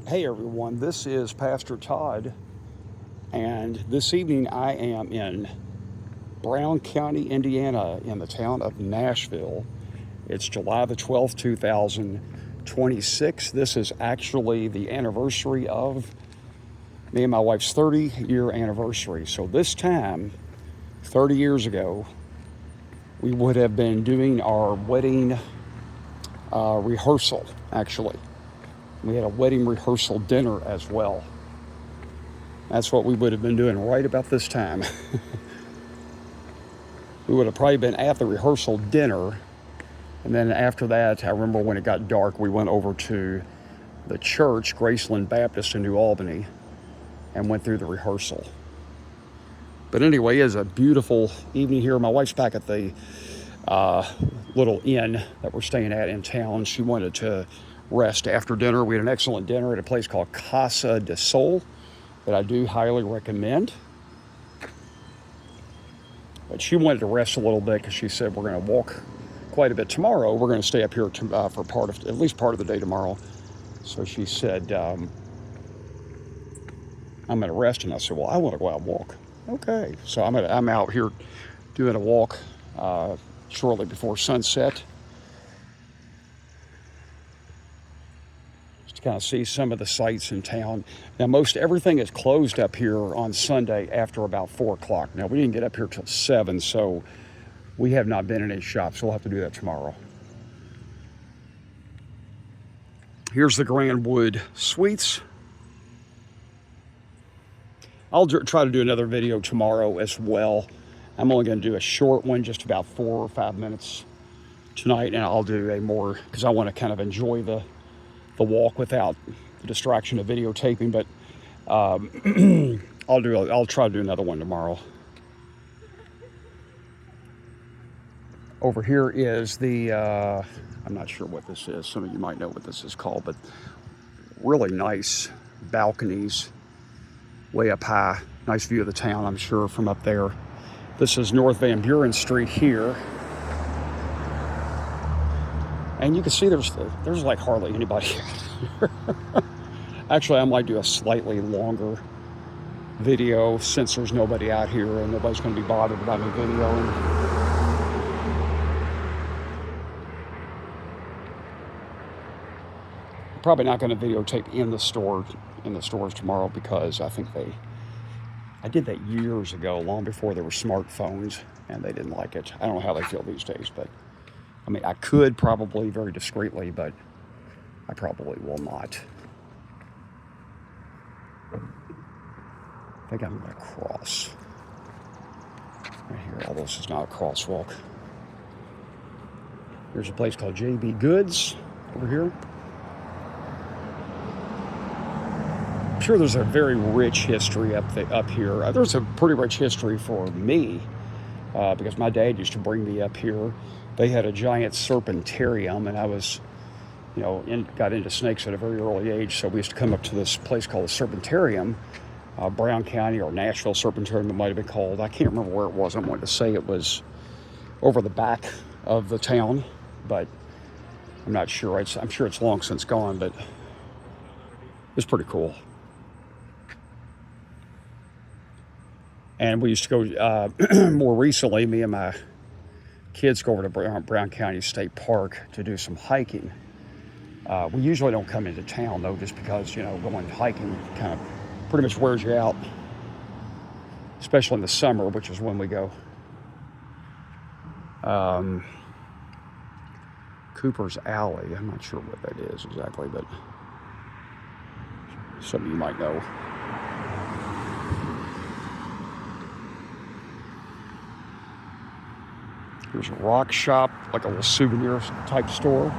Hey everyone, this is Pastor Todd, and this evening I am in Brown County, Indiana, in the town of Nashville. It's July the 12th, 2026. This is actually the anniversary of me and my wife's 30-year anniversary. So this time, 30 years ago, we would have been doing our wedding rehearsal, actually. We had a wedding rehearsal dinner as well. That's what we would have been doing right about this time. We would have probably been at the rehearsal dinner, and then after that, I remember when it got dark, we went over to the church, Graceland Baptist in New Albany, and went through the rehearsal. But anyway, it's a beautiful evening here. My wife's back at the little inn that we're staying at in town. She wanted to rest after dinner. We had an excellent dinner at a place called Casa de Sol that I do highly recommend. But she wanted to rest a little bit because she said we're going to walk quite a bit tomorrow. We're going to stay up here for at least part of the day tomorrow. So she said, I'm going to rest. And I said, well, I want to go out and walk. Okay. So I'm out here doing a walk shortly before sunset. Kind of see some of the sights in town. Now, most everything is closed up here on Sunday after about 4 o'clock. Now, we didn't get up here till 7, so we have not been in any shops. We'll have to do that tomorrow. Here's the Grand Wood Suites. I'll try to do another video tomorrow as well. I'm only going to do a short one, just about 4 or 5 minutes tonight, and I'll do a more, because I want to kind of enjoy the walk without the distraction of videotaping, but I'll try to do another one tomorrow. Over here is the I'm not sure what this is. Some of you might know what this is called, but really nice balconies way up high. Nice view of the town, I'm sure, from up there. This is North Van Buren Street here. And you can see there's like hardly anybody out here. Actually, I might do a slightly longer video since there's nobody out here and nobody's going to be bothered about me videoing. I'm probably not going to videotape in the stores tomorrow because I did that years ago, long before there were smartphones, and they didn't like it. I don't know how they feel these days, but I mean, I could probably very discreetly, but I probably will not. I think I'm going to cross right here, although this is not a crosswalk. There's a place called JB Goods over here. I'm sure there's a very rich history up here. There's a pretty rich history for me because my dad used to bring me up here. They had a giant serpentarium, and I was, got into snakes at a very early age, so we used to come up to this place called the Serpentarium, Brown County, or Nashville Serpentarium, it might have been called. I can't remember where it was. I wanted to say it was over the back of the town, but I'm not sure. I'm sure it's long since gone, but it's pretty cool. And we used to go, more recently, me and my kids go over to Brown County State Park to do some hiking. We usually don't come into town, though, just because, going hiking kind of pretty much wears you out, especially in the summer, which is when we go. Cooper's Alley, I'm not sure what that is exactly, but some of you might know. There's a rock shop, like a little souvenir type store.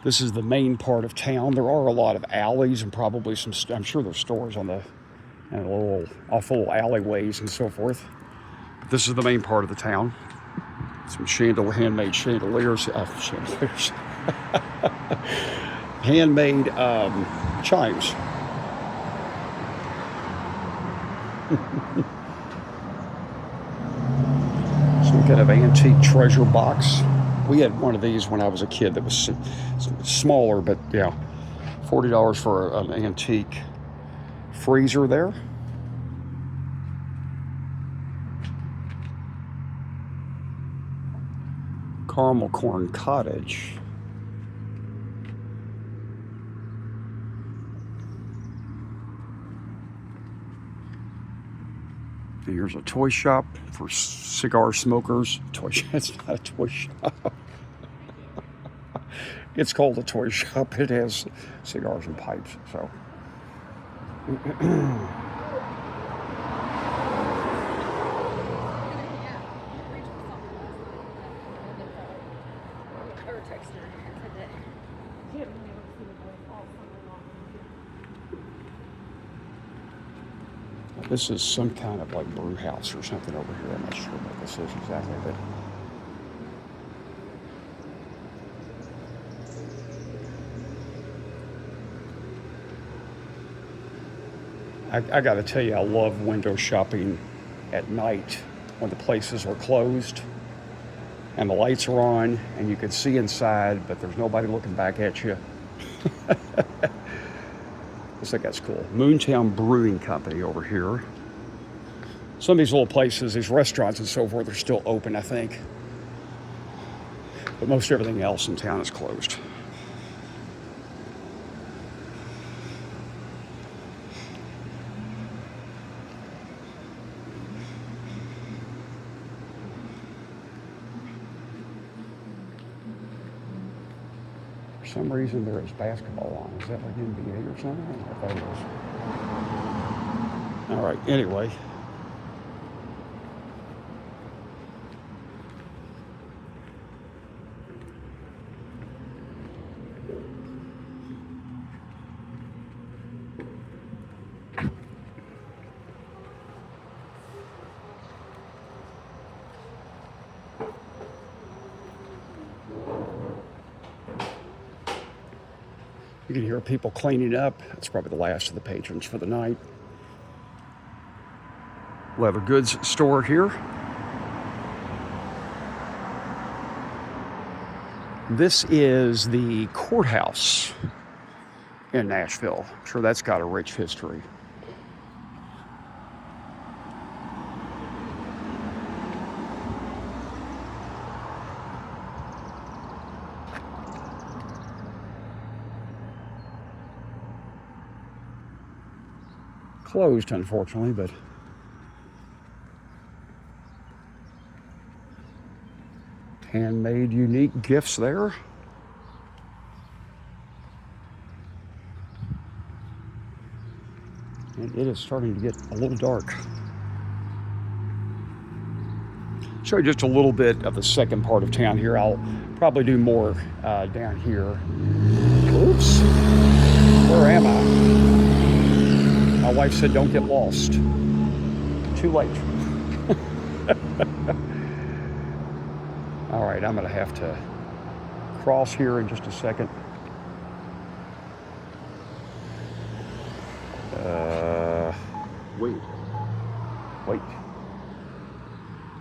This is the main part of town. There are a lot of alleys and probably I'm sure there's stores on off little alleyways and so forth. But this is the main part of the town. Some handmade chandeliers, handmade chimes. Some kind of antique treasure box. We had one of these when I was a kid that was smaller, but yeah, $40 for an antique freezer there. Caramel corn cottage. And here's a toy shop for cigar smokers. It's not a toy shop. It's called a toy shop. It has cigars and pipes. So. This is some kind of like brew house or something over here. I'm not sure what this is exactly, but I got to tell you, I love window shopping at night when the places are closed and the lights are on and you can see inside, but there's nobody looking back at you. I think that's cool. Moontown Brewing Company over here. Some of these little places, these restaurants and so forth, are still open, I think. But most everything else in town is closed. For some reason, there is basketball on. Is that like NBA or something? I don't know what that is. All right, anyway. You can hear people cleaning up. That's probably the last of the patrons for the night. Leather goods store here. This is the courthouse in Nashville. I'm sure that's got a rich history. Closed, unfortunately, but handmade, unique gifts there. And it is starting to get a little dark. Show you just a little bit of the second part of town here. I'll probably do more down here. Oops, where am I? My wife said, don't get lost. Too late. All right, I'm gonna have to cross here in just a second. Wait.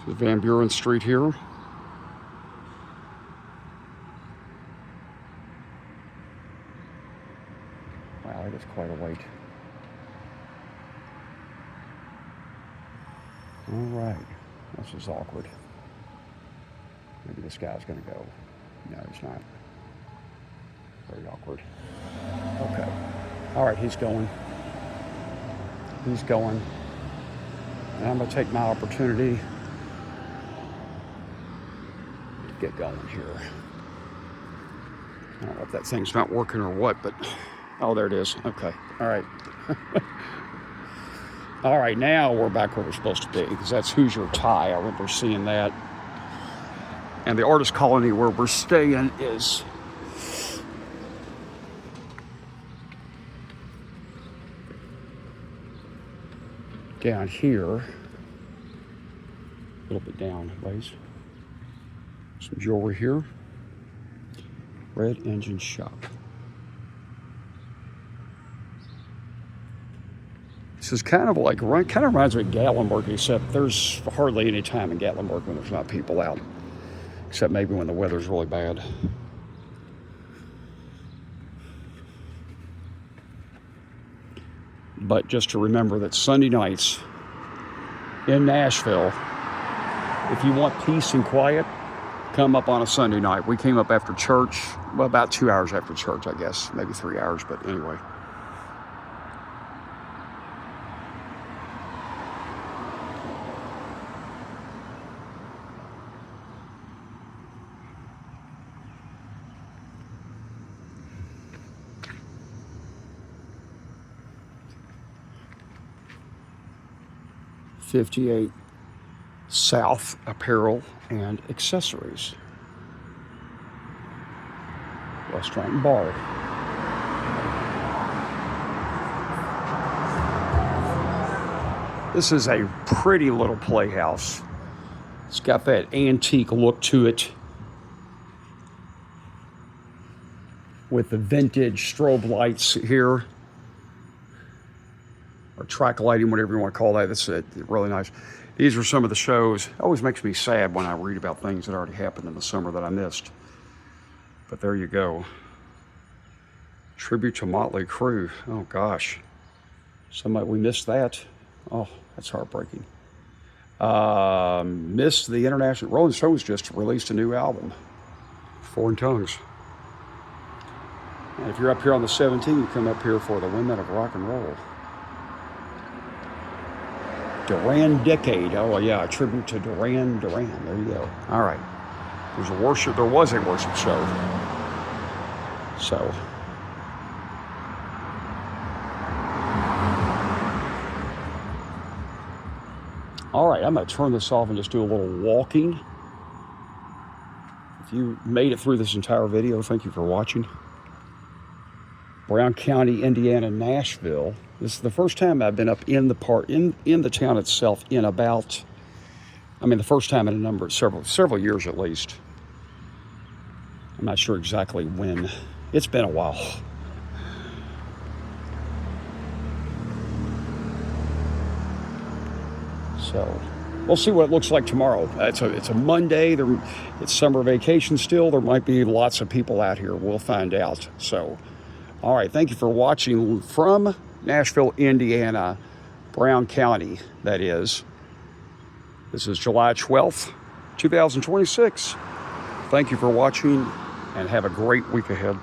This is Van Buren Street here. Wow, that is quite a wait. All right, this is awkward. Maybe this guy's gonna go. No, he's not. Very awkward. Okay. All right, he's going. He's going. And I'm gonna take my opportunity to get going here. I don't know if that thing's not working or what, but, oh, there it is. Okay, all right. All right, now we're back where we're supposed to be, because that's Hoosier Tie. I remember seeing that. And the artist colony where we're staying is down here, a little bit down ways. Some jewelry here. Red Engine Shop. This is kind of like, kind of reminds me of Gatlinburg, except there's hardly any time in Gatlinburg when there's not people out. except maybe when the weather's really bad. But just to remember that Sunday nights in Nashville, if you want peace and quiet, come up on a Sunday night. We came up after church, well, about 2 hours after church, I guess, maybe 3 hours, but anyway. '58 South Apparel and Accessories. Restaurant and bar. This is a pretty little playhouse. It's got that antique look to it with the vintage strobe lights here, or track lighting, whatever you want to call that. That's really nice. These are some of the shows. It always makes me sad when I read about things that already happened in the summer that I missed. But there you go. Tribute to Motley Crue. Oh gosh. We missed that. Oh, that's heartbreaking. Missed the international. Rolling Stones just released a new album, Foreign Tongues. And if you're up here on the 17th, you come up here for the Women of Rock and Roll. Duran Decade. Oh yeah, a tribute to Duran Duran. There you go. All right. There was a worship show. So. All right, I'm going to turn this off and just do a little walking. If you made it through this entire video, thank you for watching. Brown County, Indiana, Nashville. This is the first time I've been up in the the town itself in about, the first time in several years at least. I'm not sure exactly when. It's been a while. So we'll see what it looks like tomorrow. It's a Monday. It's summer vacation still. There might be lots of people out here. We'll find out. So, all right. Thank you for watching from Nashville, Indiana, Brown County, that is. This is July 12th, 2026. Thank you for watching, and have a great week ahead.